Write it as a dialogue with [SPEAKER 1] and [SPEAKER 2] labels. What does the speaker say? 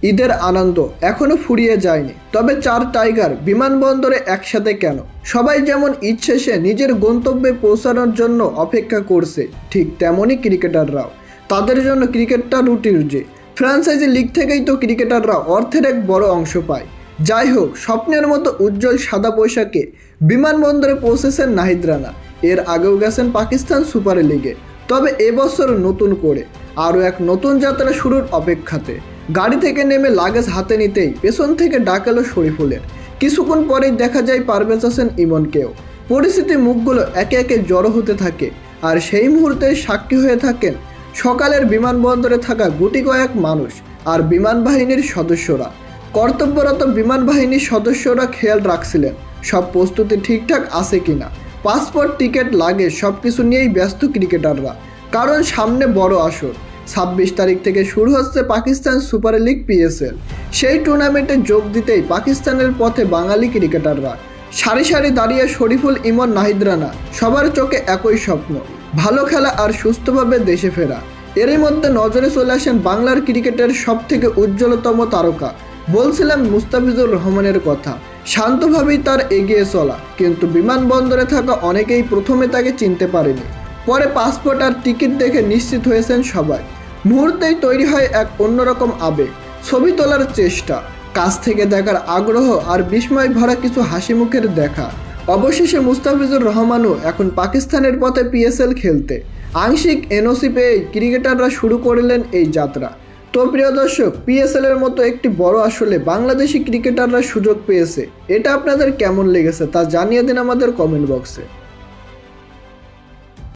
[SPEAKER 1] ঈদের আনন্দ এখনো ফুরিয়ে যায়নি, তবে চার টাইগার বিমানবন্দরে একসাথে কেন? সবাই যেমন ঈদ শেষে নিজের গন্তব্যে পৌঁছানোর জন্য অপেক্ষা করছে, ঠিক তেমনই ক্রিকেটাররাও। তাদের জন্য ক্রিকেটটা রুটির যে ফ্র্যাঞ্চাইজি লিগ থেকেই তো ক্রিকেটাররা অর্থের এক বড় অংশ পায়। যাই হোক, স্বপ্নের মতো উজ্জ্বল সাদা পয়সাকে বিমানবন্দরে পৌঁছেছেন নাহিদ রানা। এর আগেও গেছেন পাকিস্তান সুপার লিগে, তবে এবছর নতুন করে আরও এক নতুন যাত্রা শুরুর অপেক্ষাতে। গাড়ি থেকে নেমে লাগেজ হাতে নিতেই পেছন থেকে ডাক এলো শরীফুলের। কিছুক্ষণ পরেই দেখা যায় পারভেজ হোসেন ইমনকেও। পরিস্থিতি মুখগুলো একে একে জড়ো হতে থাকে, আর সেই মুহূর্তে সাক্ষী হয়ে থাকেন সকালের বিমানবন্দরে থাকা গুটি কয়েক মানুষ আর বিমান বাহিনীর সদস্যরা। কর্তব্যরত বিমান বাহিনীর সদস্যরা খেয়াল রাখছিলেন সব প্রস্তুতি ঠিকঠাক আছে কিনা। পাসপোর্ট, টিকিট, লাগেজ সব কিছু নিয়েই ব্যস্ত ক্রিকেটাররা, কারণ সামনে বড় আসর। 26 তারিখ থেকে শুরু হচ্ছে পাকিস্তান সুপার লিগ PSL। সেই টুর্নামেন্টে যোগ দিতেই পাকিস্তানের পথে বাঙালি ক্রিকেটাররা। সারি সারি দাঁড়িয়ে শরীফুল, ইমন, নাহিদ রানা, সবার চোখে একই স্বপ্ন, ভালো খেলা আর সুস্থভাবে দেশে ফেরা। এরই মধ্যে নজরে চলে আসেন বাংলার ক্রিকেটের সবথেকে উজ্জ্বলতম তারকা। বলছিলাম মুস্তাফিজুর রহমানের কথা। শান্তভাবেই তার এগিয়ে চলা, কিন্তু বিমানবন্দরে থাকা অনেকেই প্রথমে তাকে চিনতে পারেনি। পরে পাসপোর্ট আর টিকিট দেখে নিশ্চিত হয়েছেন সবাই। মুহূর্তেই তৈরি হয় এক অন্যরকম আবেগ। ছবি তোলার চেষ্টা, কাছ থেকে দেখার আগ্রহ আর বিস্ময় ভরা কিছু হাসি মুখের দেখা। অবশেষে মুস্তাফিজুর রহমানও এখন পাকিস্তানের পথে PSL খেলতে। আংশিক NOC পেয়েই ক্রিকেটাররা শুরু করলেন এই যাত্রা। তো প্রিয় দর্শক, PSL এর মতো একটি বড় আসলে বাংলাদেশি ক্রিকেটাররা সুযোগ পেয়েছে, এটা আপনাদের কেমন লেগেছে তা জানিয়ে দিন আমাদের কমেন্ট বক্সে।